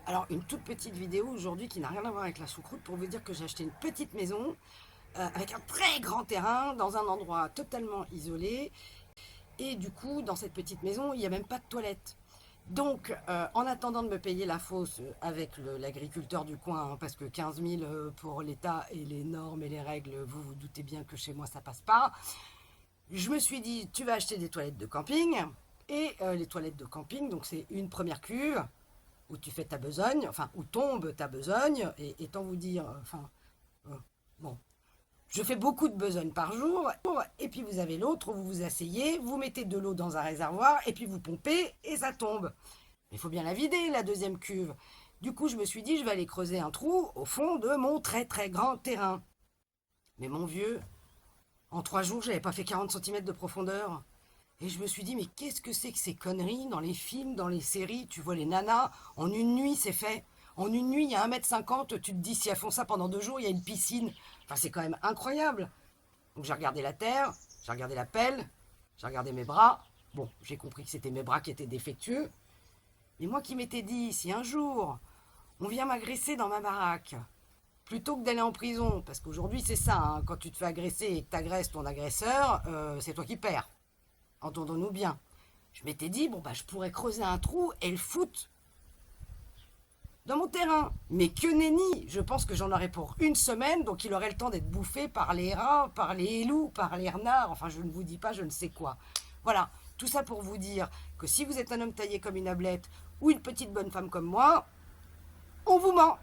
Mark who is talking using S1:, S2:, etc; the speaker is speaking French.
S1: Alors, une toute petite vidéo aujourd'hui qui n'a rien à voir avec la choucroute pour vous dire que j'ai acheté une petite maison avec un très grand terrain dans un endroit totalement isolé. Et du coup, dans cette petite maison, il n'y a même pas de toilette. Donc, en attendant de me payer la fosse avec l'agriculteur du coin, hein, parce que 15 000 pour l'État et les normes et les règles, vous vous doutez bien que chez moi ça passe pas, je me suis dit, tu vas acheter des toilettes de camping. Et les toilettes de camping, donc c'est une première cuve où tu fais ta besogne, enfin, où tombe ta besogne, et tant vous dire, euh, bon, je fais beaucoup de besogne par jour, et puis vous avez l'autre où vous vous asseyez, vous mettez de l'eau dans un réservoir, et puis vous pompez, et ça tombe. Mais il faut bien la vider, la deuxième cuve. Du coup, je me suis dit, je vais aller creuser un trou au fond de mon très très grand terrain. Mais mon vieux, en 3 jours, j'avais pas fait 40 centimètres de profondeur. Et je me suis dit, mais qu'est-ce que c'est que ces conneries dans les films, dans les séries? Tu vois les nanas, en une nuit c'est fait. En une nuit, il y a 1,50 m, tu te dis, si elles font ça pendant 2 jours, il y a une piscine. Enfin, c'est quand même incroyable. Donc j'ai regardé la terre, j'ai regardé la pelle, j'ai regardé mes bras. Bon, j'ai compris que c'était mes bras qui étaient défectueux. Mais moi qui m'étais dit, si un jour on vient m'agresser dans ma baraque, plutôt que d'aller en prison, parce qu'aujourd'hui c'est ça, hein, quand tu te fais agresser et que tu agresses ton agresseur, c'est toi qui perds. Entendons-nous bien. Je m'étais dit, bon, bah, je pourrais creuser un trou et le foutre dans mon terrain. Mais que nenni. Je pense que j'en aurais pour une semaine, donc il aurait le temps d'être bouffé par les rats, par les loups, par les renards. Enfin, je ne vous dis pas, je ne sais quoi. Voilà, tout ça pour vous dire que si vous êtes un homme taillé comme une ablette ou une petite bonne femme comme moi, on vous ment.